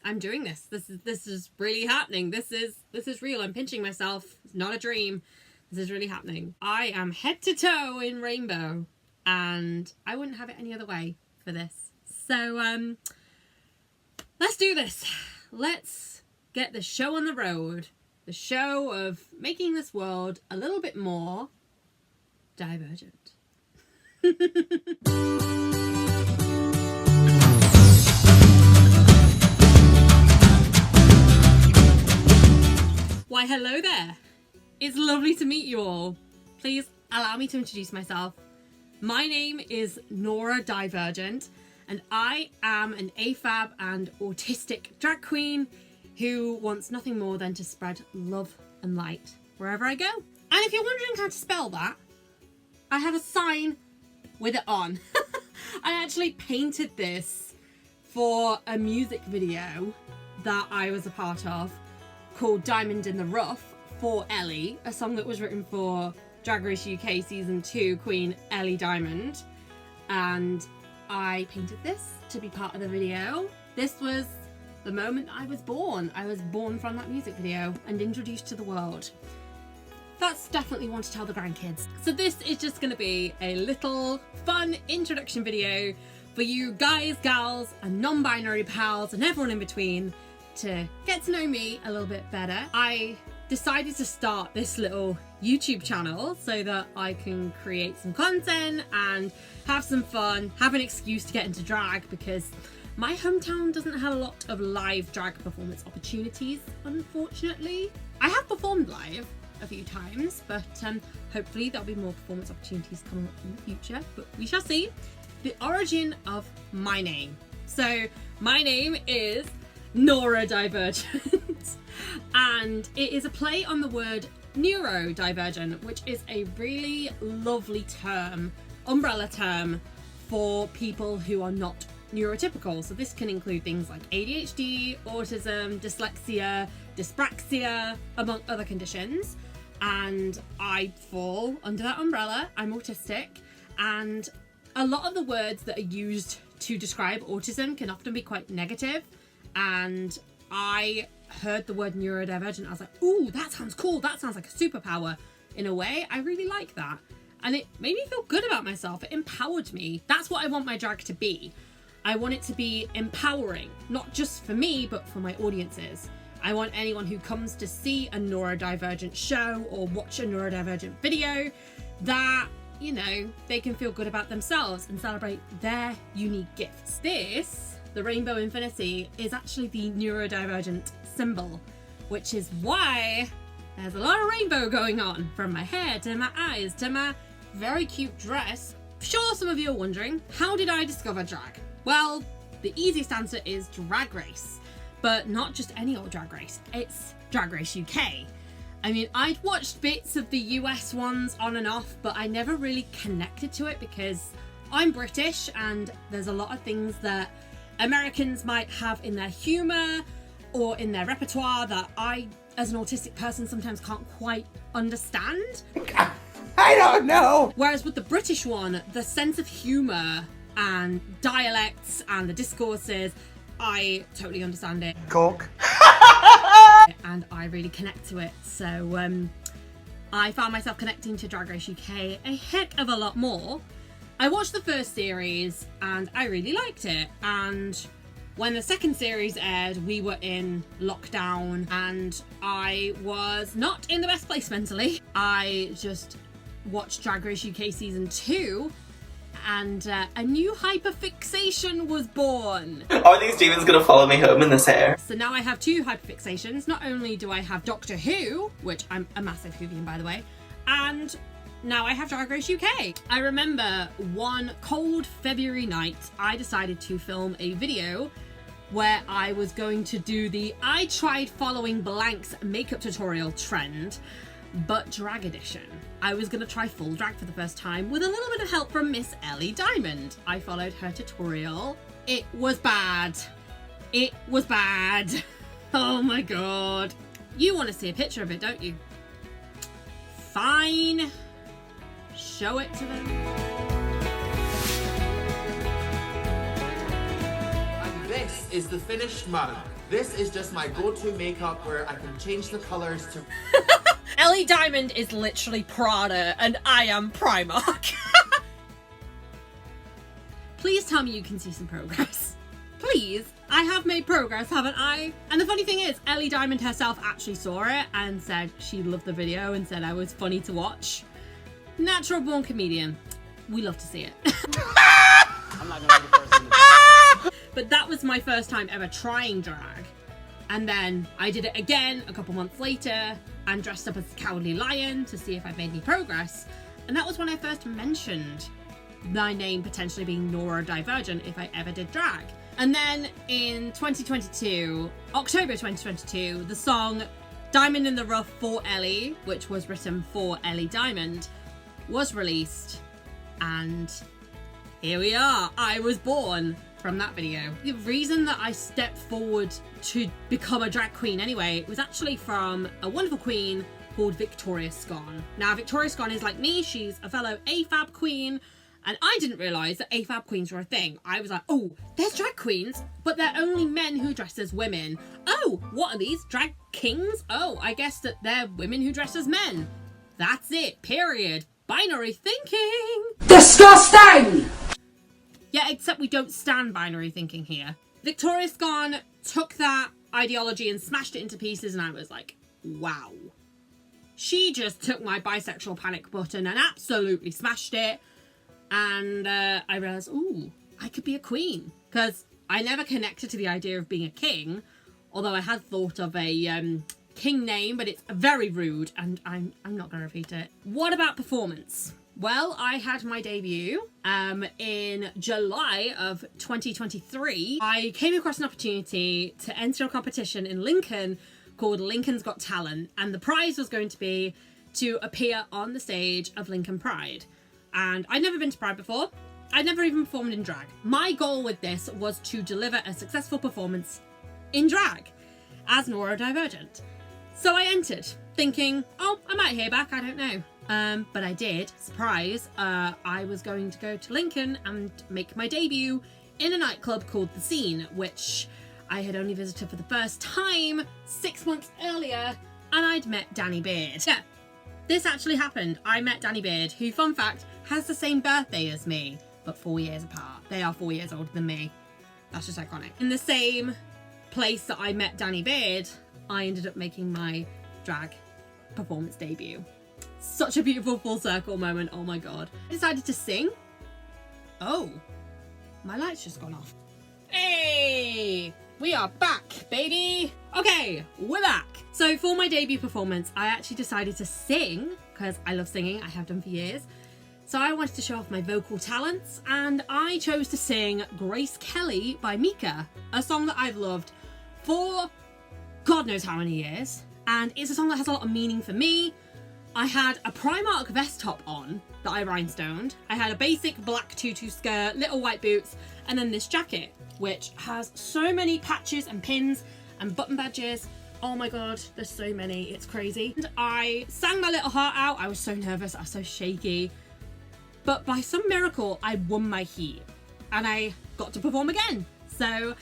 I'm doing this. This is really happening. This is real. I'm pinching myself. It's not a dream. This is really happening. I am head to toe in rainbow, and I wouldn't have it any other way for this. So let's do this. Let's get the show on the road. The show of making this world a little bit more divergent. Why, hello there. It's lovely to meet you all. Please allow me to introduce myself. My name is Nora Divergent, and I am an AFAB and autistic drag queen who wants nothing more than to spread love and light wherever I go. And if you're wondering how to spell that, I have a sign with it on. I actually painted this for a music video that I was a part of called Diamond in the Rough for Ellie, a song that was written for Drag Race UK Season 2 Queen Ellie Diamond. And I painted this to be part of the video. This was the moment I was born. I was born from that music video and introduced to the world. That's definitely one to tell the grandkids. So this is just going to be a little fun introduction video for you guys, gals, and non-binary pals and everyone in between to get to know me a little bit better. I decided to start this little YouTube channel so that I can create some content and have some fun, have an excuse to get into drag, because my hometown doesn't have a lot of live drag performance opportunities, unfortunately. I have performed live a few times, but hopefully there'll be more performance opportunities coming up in the future, but we shall see. The origin of my name. So my name is Nora Divergent, and it is a play on the word neurodivergent, which is a really lovely term, umbrella term for people who are not neurotypical. So this can include things like ADHD, autism, dyslexia, dyspraxia, among other conditions. And I fall under that umbrella. I'm autistic, and a lot of the words that are used to describe autism can often be quite negative. And I heard the word neurodivergent. I was like, ooh, that sounds cool. That sounds like a superpower. In a way, I really like that. And it made me feel good about myself. It empowered me. That's what I want my drag to be. I want it to be empowering, not just for me, but for my audiences. I want anyone who comes to see a neurodivergent show or watch a neurodivergent video that, you know, they can feel good about themselves and celebrate their unique gifts. This, the Rainbow Infinity, is actually the neurodivergent symbol, which is why there's a lot of rainbow going on, from my hair to my eyes to my very cute dress. Sure, some of you are wondering, how did I discover drag? Well, the easiest answer is Drag Race, but not just any old Drag Race, it's Drag Race UK. I mean, I'd watched bits of the US ones on and off, but I never really connected to it because I'm British and there's a lot of things that Americans might have in their humour or in their repertoire that I, as an autistic person, sometimes can't quite understand. I don't know! Whereas with the British one, the sense of humour and dialects and the discourses, I totally understand it. Coke. And I really connect to it. So I found myself connecting to Drag Race UK a heck of a lot more. I watched the first series and I really liked it. And when the second series aired, we were in lockdown and I was not in the best place mentally. I just watched Drag Race UK Season 2 and a new hyperfixation was born. Are these demons gonna follow me home in this hair? So now I have two hyperfixations. Not only do I have Doctor Who, which I'm a massive Whovian by the way, and now I have Drag Race UK. I remember one cold February night, I decided to film a video where I was going to do the I tried following blank's makeup tutorial trend, but drag edition. I was going to try full drag for the first time with a little bit of help from Miss Ellie Diamond. I followed her tutorial. It was bad. It was bad. Oh my god. You want to see a picture of it, don't you? Fine. Show it to them. And this is the finished mug. This is just my go-to makeup where I can change the colors to... Ellie Diamond is literally Prada and I am Primark. Please tell me you can see some progress. Please. I have made progress, haven't I? And the funny thing is, Ellie Diamond herself actually saw it and said she loved the video and said I was funny to watch. Natural born comedian. We love to see it. I'm not gonna be the first one to But that was my first time ever trying drag. And then I did it again a couple months later and dressed up as the Cowardly Lion to see if I'd made any progress. And that was when I first mentioned my name potentially being Nora Divergent if I ever did drag. And then in 2022, October 2022, the song Diamond in the Rough for Ellie, which was written for Ellie Diamond, was released. And here we are. I was born from that video. The reason that I stepped forward to become a drag queen anyway was actually from a wonderful queen called Victoria Scone. Now, Victoria Scone is like me. She's a fellow AFAB queen. And I didn't realise that AFAB queens were a thing. I was like, oh, there's drag queens, but they're only men who dress as women. Oh, what are these? Drag kings? Oh, I guess that they're women who dress as men. That's it, period. Binary thinking. Disgusting! Yeah, except we don't stand binary thinking here. Victoria Scone took that ideology and smashed it into pieces, and I was like, wow. She just took my bisexual panic button and absolutely smashed it. And I realised, ooh, I could be a queen. Because I never connected to the idea of being a king. Although I had thought of a king name, but it's very rude. And I'm not going to repeat it. What about performance? Well, I had my debut in July of 2023. I came across an opportunity to enter a competition in Lincoln called Lincoln's Got Talent. And the prize was going to be to appear on the stage of Lincoln Pride. And I'd never been to Pride before. I'd never even performed in drag. My goal with this was to deliver a successful performance in drag as Nora Divergent. So I entered, thinking, oh, I might hear back, I don't know. But I did. Surprise. I was going to go to Lincoln and make my debut in a nightclub called The Scene, which I had only visited for the first time 6 months earlier, and I'd met Danny Beard. Yeah. This actually happened. I met Danny Beard, who, fun fact, has the same birthday as me, but 4 years apart. They are 4 years older than me. That's just iconic. In the same place that I met Danny Beard, I ended up making my drag performance debut. Such a beautiful full circle moment, oh my god. I decided to sing. Oh, my light's just gone off. Hey! We are back, baby! Okay, we're back. So for my debut performance, I actually decided to sing, because I love singing, I have done for years. So I wanted to show off my vocal talents, and I chose to sing Grace Kelly by Mika, a song that I've loved for God knows how many years. And it's a song that has a lot of meaning for me. I had a Primark vest top on that I rhinestoned. I had a basic black tutu skirt, little white boots, and then this jacket, which has so many patches and pins and button badges. Oh my god, there's so many, it's crazy. And I sang my little heart out. I was so nervous, I was so shaky. But by some miracle, I won my heat and I got to perform again. So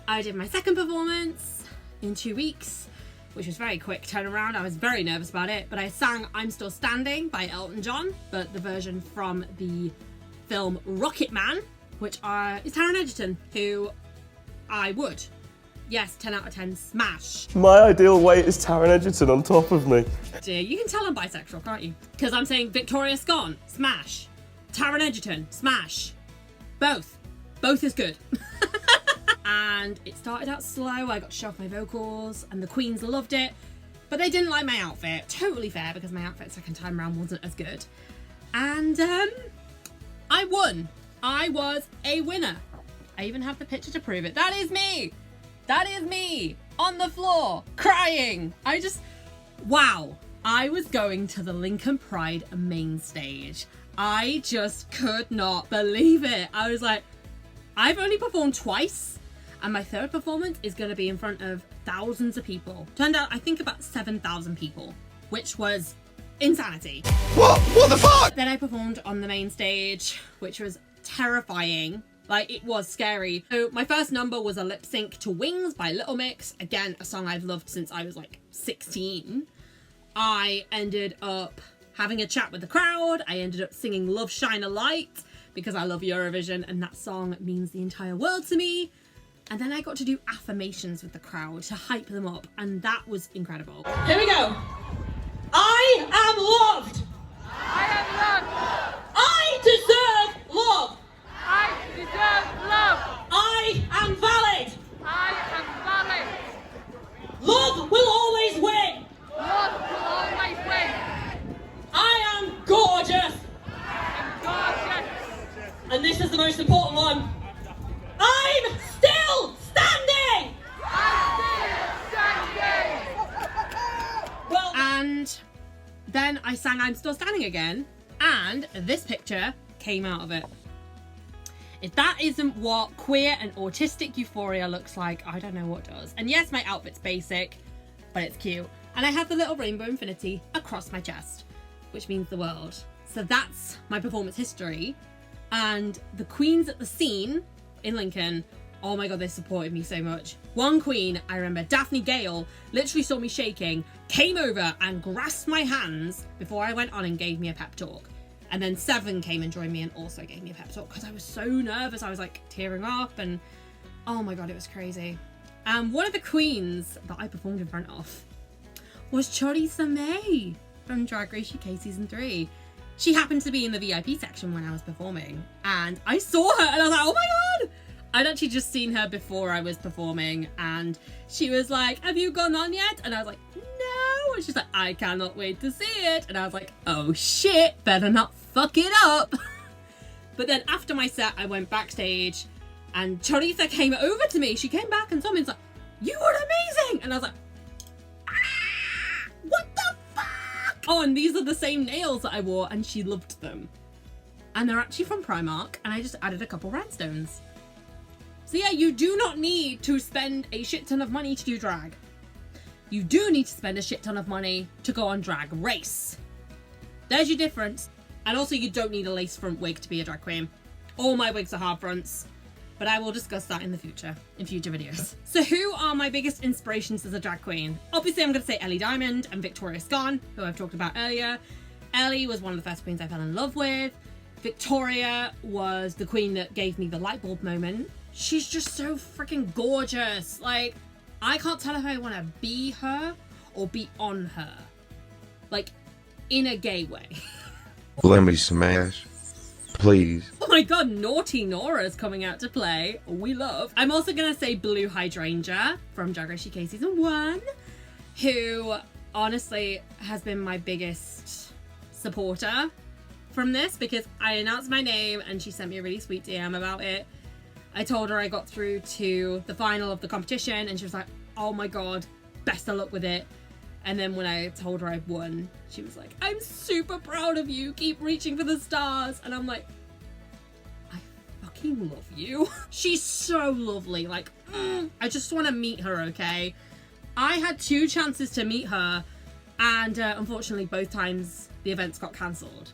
I did my second performance in 2 weeks, which was very quick turnaround. I was very nervous about it, but I sang I'm Still Standing by Elton John, but the version from the film Rocket Man, which is Taron Egerton, who I would. Yes, 10 out of 10, smash. My ideal weight is Taron Egerton on top of me. Dear, you can tell I'm bisexual, can't you? Because I'm saying Victoria Scone, smash. Taron Egerton, smash. Both. Both is good. And it started out slow. I got to show off my vocals and the queens loved it, but they didn't like my outfit. Totally fair, because my outfit second time around wasn't as good. And I won. I was a winner. I even have the picture to prove it. That is me. That is me on the floor crying. Wow. I was going to the Lincoln Pride main stage. I just could not believe it. I was like, I've only performed twice, and my third performance is going to be in front of thousands of people. Turned out, I think about 7,000 people, which was insanity. What the fuck? Then I performed on the main stage, which was terrifying. Like, it was scary. So my first number was a lip sync to Wings by Little Mix. Again, a song I've loved since I was like 16. I ended up having a chat with the crowd. I ended up singing Love Shine a Light because I love Eurovision and that song means the entire world to me. And then I got to do affirmations with the crowd to hype them up, and that was incredible. Here we go. I am loved. I am loved. I deserve love. I deserve love. I am valid. I am valid. Love will always win. Love will always win. I am gorgeous. I'm gorgeous. And this is the most important one. I'm still standing. I'm still standing. Well, and then I sang I'm Still Standing again, and this picture came out of it. If that isn't what queer and autistic euphoria looks like, I don't know what does. And yes, my outfit's basic, but it's cute. And I have the little rainbow infinity across my chest, which means the world. So that's my performance history. And the queens at the scene in Lincoln, oh my god, they supported me so much. One queen, I remember, Daphne Gale, literally saw me shaking, came over and grasped my hands before I went on and gave me a pep talk. And then Seven came and joined me and also gave me a pep talk because I was so nervous. I was like tearing up and oh my god, it was crazy. And one of the queens that I performed in front of was Choriza May from Drag Race UK Season 3. She happened to be in the VIP section when I was performing and I saw her and I was like, oh my god! I'd actually just seen her before I was performing and she was like, have you gone on yet? And I was like, no. And she's like, I cannot wait to see it. And I was like, oh shit, better not fuck it up. But then after my set, I went backstage and Choriza came over to me. She came back and saw me and was like, you were amazing. And I was like, ah, what the fuck? Oh, and these are the same nails that I wore and she loved them. And they're actually from Primark and I just added a couple rhinestones. So yeah, you do not need to spend a shit ton of money to do drag. You do need to spend a shit ton of money to go on Drag Race. There's your difference. And also you don't need a lace front wig to be a drag queen. All my wigs are hard fronts, but I will discuss that in the future, in future videos. So who are my biggest inspirations as a drag queen? Obviously I'm going to say Ellie Diamond and Victoria Scone, who I've talked about earlier. Ellie was one of the first queens I fell in love with. Victoria was the queen that gave me the light bulb moment. She's just so freaking gorgeous. Like, I can't tell if I want to be her or be on her. Like, in a gay way. Let me smash, please. Oh my god, Naughty Nora's coming out to play. We love. I'm also going to say Blue Hydrangea from Drag Race UK Season 1, who honestly has been my biggest supporter from this because I announced my name and she sent me a really sweet DM about it. I told her I got through to the final of the competition and she was like, oh my god, best of luck with it. And then when I told her I won, she was like, I'm super proud of you, keep reaching for the stars. And I'm like, I fucking love you. She's so lovely, like, I just want to meet her, okay? I had 2 chances to meet her and unfortunately both times the events got cancelled.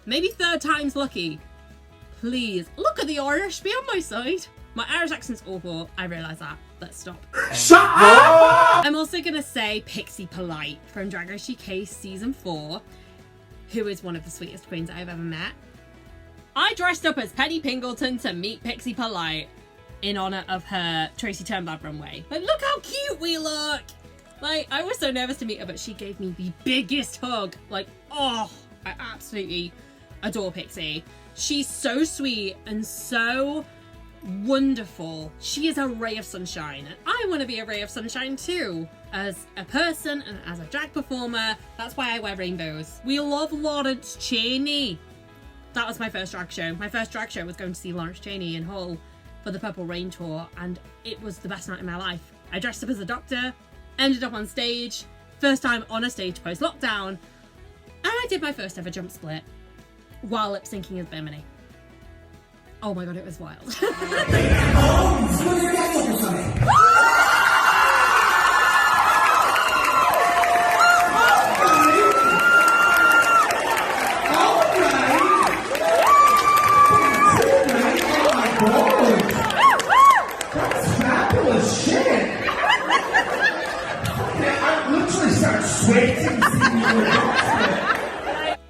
Maybe 3rd time's lucky. Please, look at the Irish, be on my side. My Irish accent's awful, I realise that. Let's stop. Shut up! I'm also gonna say Pixie Polite from Drag Race UK Season 4, who is one of the sweetest queens I've ever met. I dressed up as Penny Pingleton to meet Pixie Polite in honour of her Tracy Turnblad runway. Like, look how cute we look! Like, I was so nervous to meet her, but she gave me the biggest hug. Like, oh, I absolutely adore Pixie. She's so sweet and so wonderful. She is a ray of sunshine and I want to be a ray of sunshine too, as a person and as a drag performer. That's why I wear rainbows. We love Lawrence Chaney. That was my first drag show. My first drag show was going to see Lawrence Chaney in Hull for the Purple Rain tour and it was the best night of my life. I dressed up as a doctor, ended up on stage, first time on a stage post lockdown, and I did my first ever jump split while lip syncing as Bimini. Oh my god, it was wild. Okay.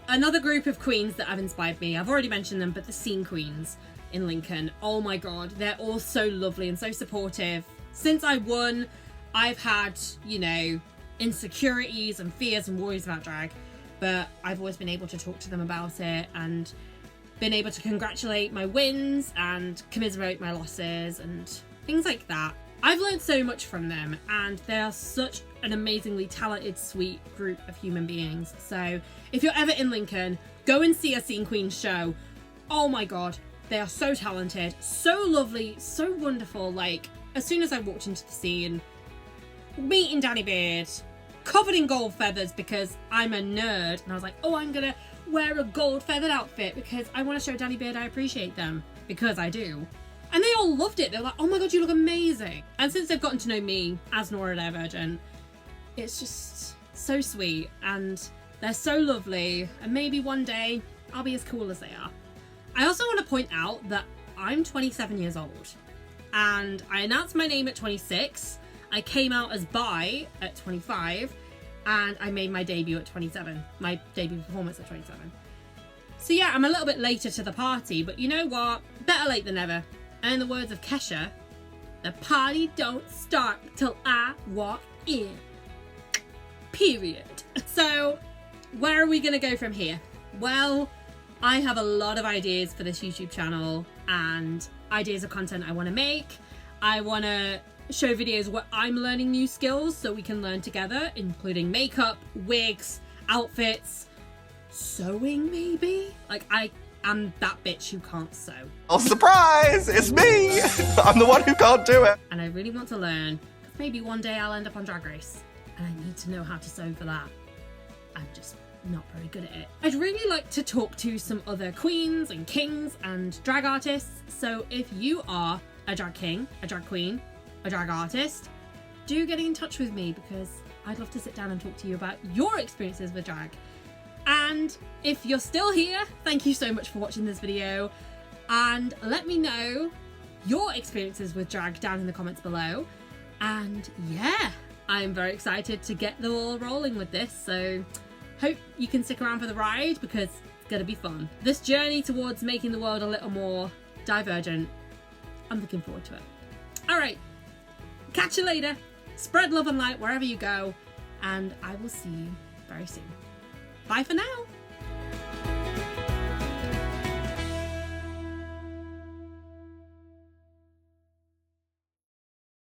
Another group of queens that have inspired me, I've already mentioned them, but the scene queens in Lincoln. Oh my god, they're all so lovely and so supportive. Since I won, I've had, you know, insecurities and fears and worries about drag, but I've always been able to talk to them about it and been able to congratulate my wins and commiserate my losses and things like that. I've learned so much from them, and they are such an amazingly talented, sweet group of human beings. So if you're ever in Lincoln, go and see a Scene Queen show. Oh my god, they are so talented, so lovely, so wonderful. Like, as soon as I walked into the scene, meeting Danny Beard, covered in gold feathers because I'm a nerd, and I was like, oh, I'm gonna wear a gold feathered outfit because I want to show Danny Beard I appreciate them, because I do. And they all loved it. They were like, oh my god, you look amazing. And since they've gotten to know me as Nora Divergent, it's just so sweet, and they're so lovely, and maybe one day I'll be as cool as they are. I also want to point out that I'm 27 years old, and I announced my name at 26, I came out as bi at 25, and I made my debut at 27, my debut performance at 27. So yeah, I'm a little bit later to the party, but you know what? Better late than never. And in the words of Kesha, the party don't start till I walk in. Period. So, where are we gonna go from here? Well, I have a lot of ideas for this YouTube channel and ideas of content I want to make. I want to show videos where I'm learning new skills so we can learn together, including makeup, wigs, outfits, sewing maybe? Like, I am that bitch who can't sew. Oh, surprise! It's me! I'm the one who can't do it. And I really want to learn, because maybe one day I'll end up on Drag Race. And I need to know how to sew for that. I'm just not very good at it. I'd really like to talk to some other queens and kings and drag artists. So if you are a drag king, a drag queen, a drag artist, do get in touch with me, because I'd love to sit down and talk to you about your experiences with drag. And if you're still here, thank you so much for watching this video, and let me know your experiences with drag down in the comments below. And yeah, I'm very excited to get the ball rolling with this, so hope you can stick around for the ride, because it's gonna be fun. This journey towards making the world a little more divergent, I'm looking forward to it. Alright, catch you later, spread love and light wherever you go, and I will see you very soon. Bye for now!